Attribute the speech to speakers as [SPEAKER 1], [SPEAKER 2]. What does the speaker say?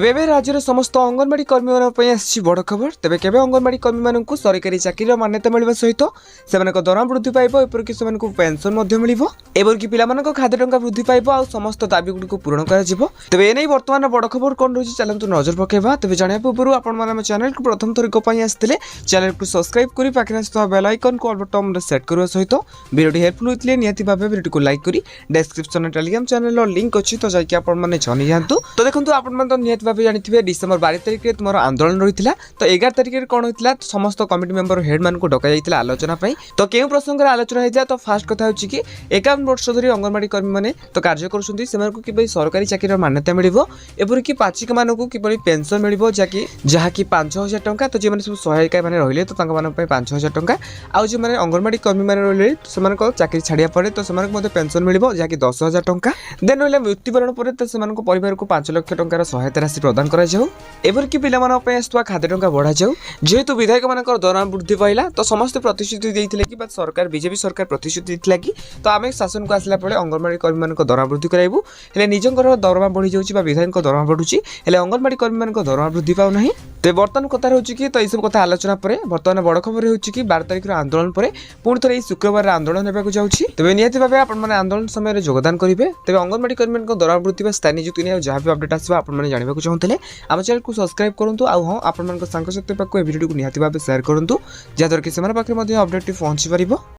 [SPEAKER 1] एबे राज्यर समस्त अंगनवाड़ी कर्मी आसी बड़ खबर तेज केवे अंगनवाड़ी कर्मी मानक सरकारी चाकरी मान्यता मिलवा सहित से दरमा वृद्धि पाइब एपरिक से पेंशन मिल एपरिक पिला खाद्य टंका वृद्धि पाइब आ समस्त दाबी गुड़ी पूरण कर तेज एने बर्तमान बड़ खबर कौन रही चलतु नजर पकेबा तेज जाना पूर्व आप चैनल को प्रथम थरिक आसते चैनल को सब्सक्राइब कर पाखे बेल आइकन को ऑल बटन सेट करने सहित वीडियो हेल्पफुल होती निहाती भाव वीडियो को लाइक कर डिस्क्रिप्शन में टेलीग्राम चैनल लिंक अच्छी तो जाकि आपने जानी जातु तो देखो आप निहाती भाव जानी डिसेम्बर 12 तारिख में तुम आंदोलन रही है तो 11 तारिख में कौन होता समस्त कमिटी मेंबर हेड मान को डक जाता आलोचना तो क्यों प्रसंग आलोचना होता तो फास्ट कथा हो कि 51 वर्ष धरी अंगनवाड़ी कर्मी मैंने तो कार्य कर सरकारी चाकरी मान्यता मिल एपरिक पाचिका मानक कि पेंशन मिल जहाँकि 5000 टंका तो जो सब सहायिका मैंने रही तो 5000 टंका आउ जो मैंने अंगनवाड़ी कर्मी मैंने रही तो चाकरी छाड़ा पड़े तो पेंशन मिल जहाँकि 10,000 टंका देन रहा मृत्युवरण पर तो परिवार को 5 लाख टंकार सहायता राशि प्रदान एपरिक पिलाने आसुवा खाद्य टंका बढ़ा जाऊ जेहेतु विधायक मान दरमा वृद्धि पाइला तो समस्त प्रतिश्रुति देते कि सरकार बीजेपी सरकार प्रतिश्रुति देता कि तो आम शासन को आसला अंगनवाड़ी कर्मी मान दरमा वृद्धि कराइबू हेले निजंकर दरमा बढ़ी जाऊँगी विधायक दरमा बढ़ुची हेले अंगनवाड़ी कर्मी मान दरमा वृद्धि पाऊना तो बर्तमान कथा होची कि तो सब कथा आलोचना पर बर्तमान बड़ खबर होची कि 12 तारिख आंदोलन पर पुणी थे शुक्रवार आंदोलन होगा जाऊँगी तेज निहती भाव आपने आंदोलन समय योगदान करेंगे तेज अंगनवाड़ी कर्मी दरमा वृद्धि स्थायी नियुक्ति नहीं जहाँ भी अपडेट आसो आपने जानवाक चाहते आम चैनल को सब्सक्राइब करूँ आउ हाँ आप सांग साथी पाक भिडियो को निहती भाव सेयार करूँ जहाँद्वारा कि अपडेट पहुँची पार।